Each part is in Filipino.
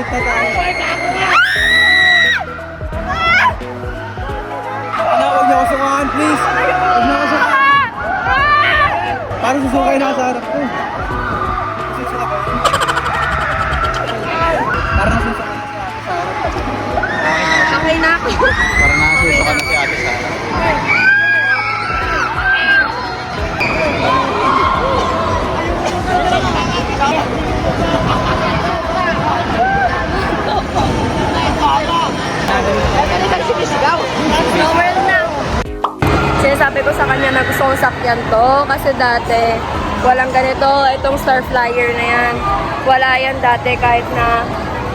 Huwag niyo ako sukahan, please. Huwag niyo ako sukahan. Parang susukay na sa harap ko. Parang susukay na sa harap ko. Okay na ako. Parang nasusukan na si ate sa harap. Snowworld na. Sinasabi ko sa kanya na gusto kong sakyan to kasi dati walang ganito. Itong Star Flyer na yan. Wala yan dati kahit na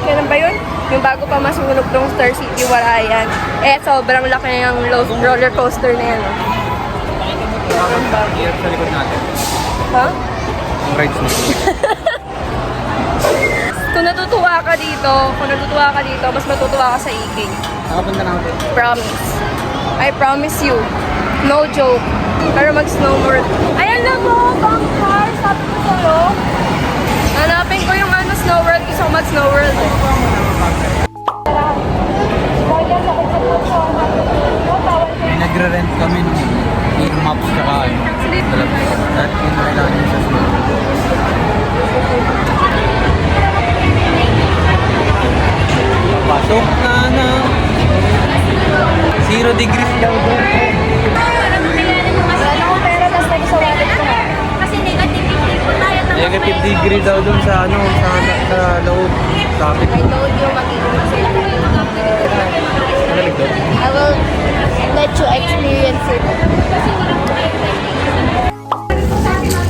kailan ba yun? Yung bago pa masunog tong Star City, wala yan. Eh, sobrang laki na yung roller coaster na yan. Sa likod natin. Ha? Ang rides mo. Kung natutuwa ka dito, mas matutuwa ka sa EK. Nakapunta na ako. Promise. I promise you. No joke. Pero mag-snowboard. Ayan na mo, Bangkar. Sabi ko sa'yo. Hanapin ko yung snowworld. Gusto ko mag-snowworld. May nagre-rent kami ng earmuffs tsaka ano. At yung kailangan nyo sa snow. Pasok na 0 degrees daw doon. Negative degree daw doon sa ano, sa load. Traffic. I told you magiging masaya. Nagalig doon. I will let you experience it.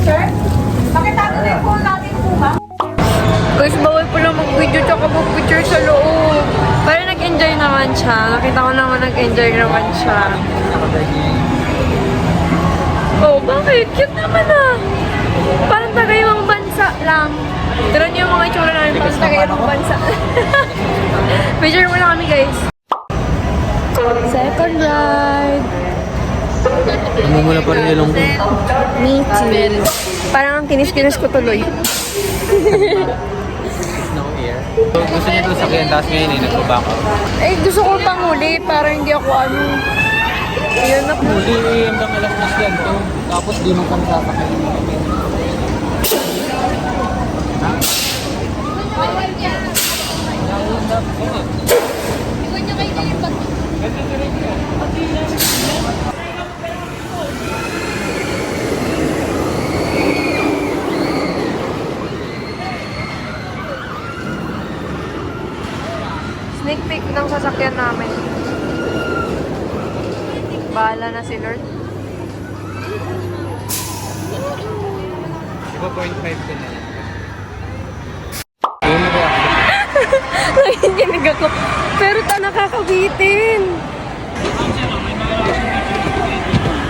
Sir, bakit ako yung phone natin po ba? Guys, bawal pala mag-video tsaka mag-picture sa loob. Pero nag-enjoy naman siya. Nakita ko naman nag-enjoy naman siya. Oh, bakit? Cute naman ah. Parang tagaywang bansa lang. Tira niyo yung mga itsura namin parang tagaywang bansa. Picture muna kami guys. Second ride. Namumula pa rin yung ko. Me too. Parang ang kinis-kinis ko tuloy. Snow air. Gusto niya doon sakyan, tapos ngayon nagbaback up. Eh, gusto ko pang huli para hindi ako ano. Ayun na po. Huli hanggang alas 10 yan to. Tapos di man kami sasakay. Sneak peek ng sasakyan namin. Bahala na si Lord. Iba 0.5 ka na. Nanginginig ako. Pero ta nakakabitin.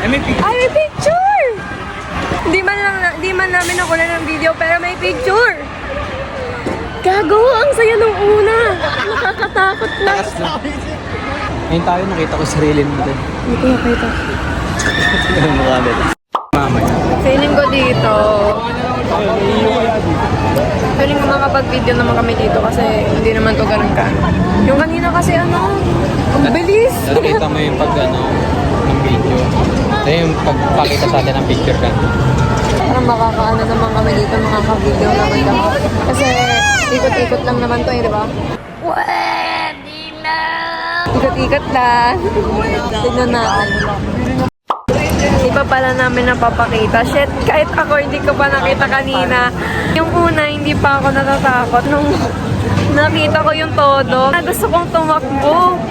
Ay, may picture! Di man namin nakuha ng video, pero may picture. Gago, ang saya nung una. Nakakatakot na. Ngayon tayo nakita ko sarili mo din. Hindi ko nakita. Ganun mukha nila. Mamaya. Feeling ko dito. Feeling ko makapag-video naman kami dito kasi hindi naman to ganun ka. Yung kanina kasi ang bilis. Nakita mo yung pag ng video. Ito yung pagpakita sa atin ng picture ka. Parang makakaano naman kami dito, makaka-video naman kami. Kasi ikot-ikot lang naman to di ba? Pwede na! Ikot-ikot lang. Tignan natin. Hindi pa pala namin napapakita. Shit, kahit ako hindi ko pa nakita kanina. Yung una, hindi pa ako natatakot. Nung nakita ko yung todo, gusto kong tumakbo.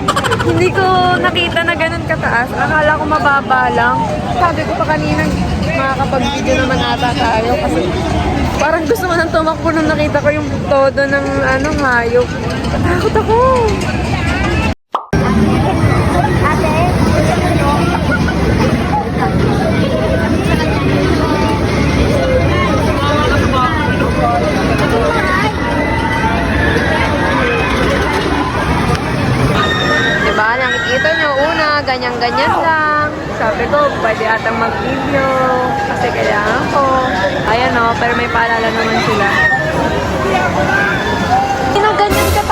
Hindi ko nakita na ganun kataas. Akala ko mababa lang. Sabi ko pa kanina, makakapag-video naman ata tayo. Kasi parang gusto ko nang tumakbo nung nakita ko yung todo ng hayop. Takot ako. Diba, nakikita nyo, una, ganyan-ganyan lang. Sabi ko, pwede atang mag-video. Kasi kailangan ko. Ayan o, pero may paalala naman sila. Ganyan ka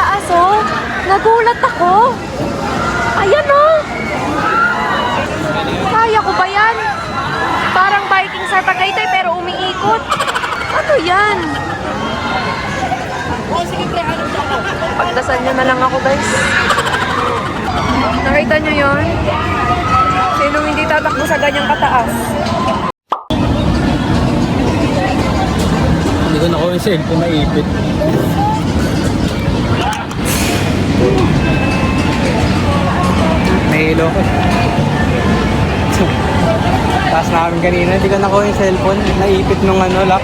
Ano yan? Pagdasal niyo na lang ako, guys. Nakita niyo yon? Sinong hindi tatakbo sa ganyang kataas? Hindi ko nakuha yung cellphone na ipit. Nahilo ko. Taas namin kanina, hindi ko nakuha yung cellphone. Naipit nung lock.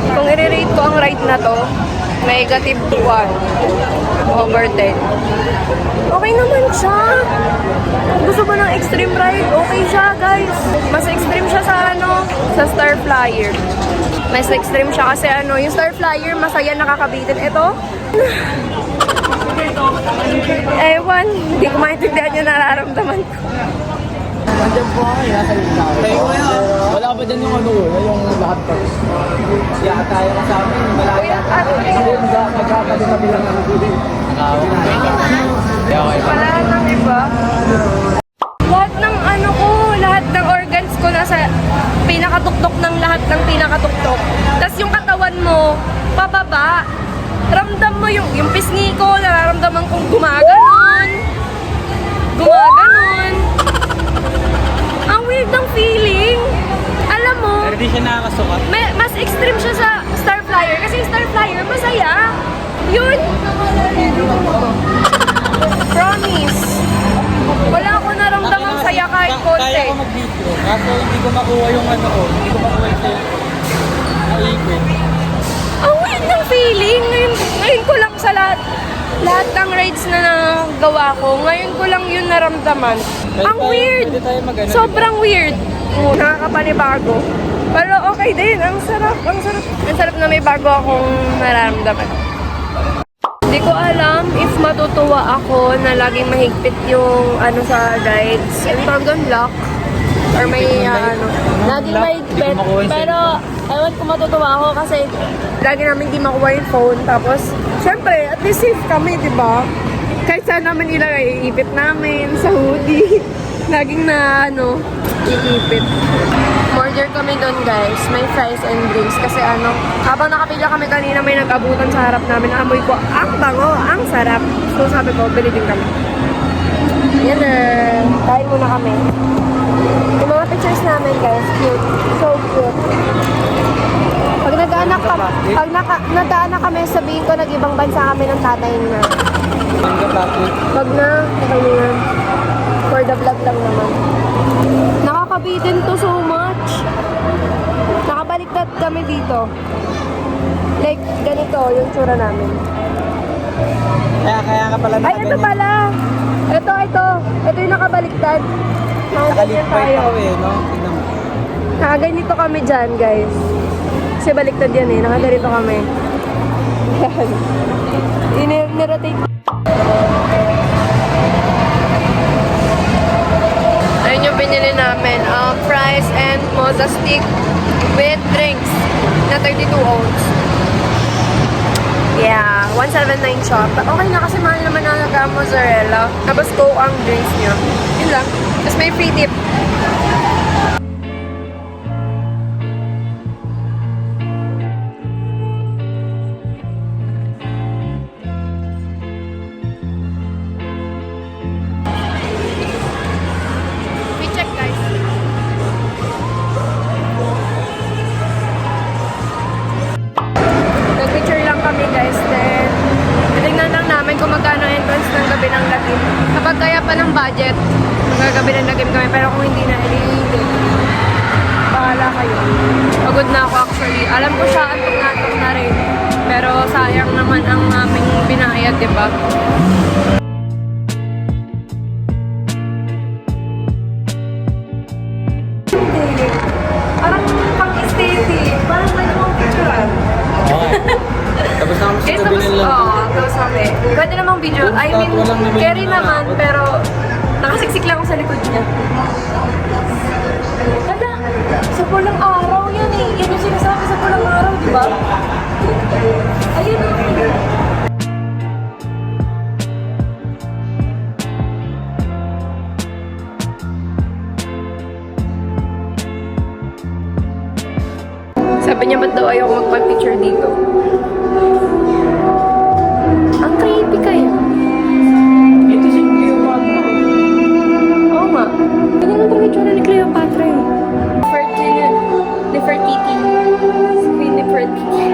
Kung i-rate ko ang ride na to, negative 1 over 10. Okay naman siya. Kung gusto mo ng extreme ride, okay siya, guys. Mas extreme siya sa sa Star Flyer. Mas extreme siya kasi yung Star Flyer, masaya nakakabitin. Ito, ewan, hindi ko maintindihan yung nararamdaman ko. Nandiyan po ako, nasa lista ako. Tayo ko yan. Wala pa dyan yung yung lahat pa. Siya tayo ka sa amin, wala Kuya, Hindi, magkakali lang ang huli. Wala nang iba. Lahat ng lahat ng organs ko nasa pinakatuktok ng lahat ng pinakatuktok. Tapos yung katawan mo, pababa. Ramdam mo yung pisngi ko, nararamdaman kong gumaganon. Gumaganon. Ang weird ng feeling. Alam mo, Pero di siya nakakasukat. mas extreme siya sa Star Flyer. Kasi yung Star Flyer, masaya. Yun. Promise. Wala ako naramdamang saya kahit konti. Kaya ko mag-video. Kaso hindi ko makuha yung ko. Hindi ko makuha yung naipit. Ang weird ng feeling. Ngayon ko lang sa lahat ng rides na nagawa ko, ngayon ko lang yun naramdaman. Ang weird. Pwede tayo Sobrang weird. Nakakapanibago. Pero okay din. Ang sarap. Ang sarap. Ang sarap na may bago akong nararamdaman. Hindi ko alam if matutuwa ako na laging mahigpit yung sa rides. Yung tawag lock. Or may laging mahigpit. Pero ewan ko matutuwa ako kasi lagi namin di makuha yung phone. Tapos, syempre, at least safe kami, di ba? Kahit saan naman nila iipit namin sa hoodie. Laging iipit. Order kami doon, guys. May fries and drinks. Kasi habang nakapila kami kanina, may nag-abutan sa harap namin. Amoy ko, ang bango, ang sarap. So sabi ko, bili din kami. Yan na. Kain muna kami. Yung mga pictures namin, guys, cute. So cute. Pag nagkaanak kami, sabihin ko, nag-ibang bansa kami ng tatay na. Pag na, okay na yan. For the vlog lang naman. Nakakabitin to so much. Nakabaliktad kami dito. Like, ganito yung tsura namin. Kaya ka pala Ay, ito pala. Ito. Ito yung nakabaliktad. Nakaganyan tayo. no? Tingnan mo. Nakaganito kami dyan, guys. Kasi baliktad yan eh. Nakaganito kami. Yan. Nirotate. Ayun yung binili namin. Fries and moza stick with drinks na 32 ounce. Yeah, 179 siya. Okay na kasi mahal naman ang mozzarella. Tapos Coke ang drinks niya. Yun lang. Tapos may free tip. Kung magkano entrance ng gabi ng Lagim. Kapag kaya pa ng budget, magagabi ng Lagim kami. Pero kung hindi na, hindi. Bahala kayo. Pagod na ako actually. Alam ko siya, antok na rin. Pero sayang naman ang aming binayad, di ba? Hindi. Parang pang-aesthetic. Parang may mga picturean. Tapos na kami sa gabi ng lang. Tapos kami. Pwede namang video. I mean, carry naman, pero nakasiksik lang ako sa likod niya. Kada, sa pulang araw yan eh. Yan yung sinasabi sa pulang araw, di ba? Ayun o. Sabi niya, ba't daw ayaw magpa-picture dito? Ang creepy kaya. Ito si Cleopatra. Oo nga. Ganyan lang talaga itsura ni Cleopatra eh. Nefertiti. Si Queen Nefertiti.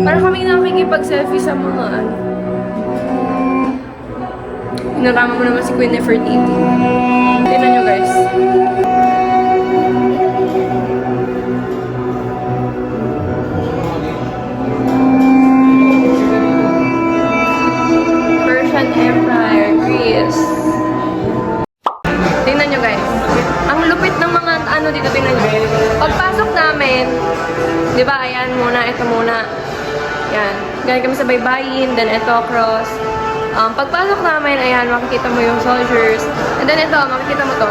Parang kami nakikipag-selfie sa mga ano. Inarama mo naman si Queen Nefertiti. Tignan nyo guys. Persian Empire, Greece. Tingnan nyo guys. Ang lupit ng mga ano dito, tingnan nyo. Pagpasok namin, di ba, ayan muna, ito muna. Yan. Galing kami sa baybayin, then ito, cross. Pagpasok namin, ayan, makikita mo yung soldiers. And then ito, makikita mo to.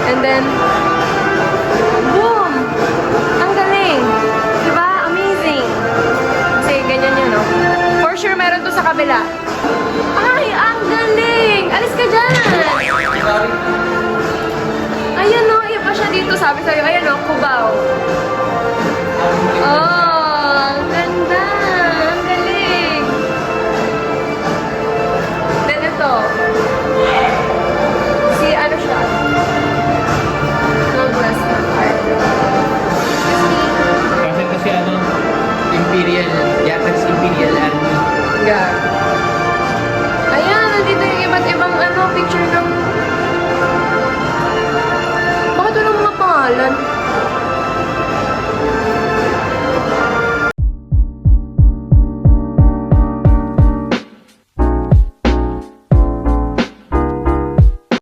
And then, boom! Ang galing! Diba? Amazing! Kasi ganyan yun, no? For sure, meron to sa kabila. Ay, ang galing! Alis ka dyan! Ayan, no? Iba siya dito. Sabi sa'yo, ayan, no? Cubao. Oh!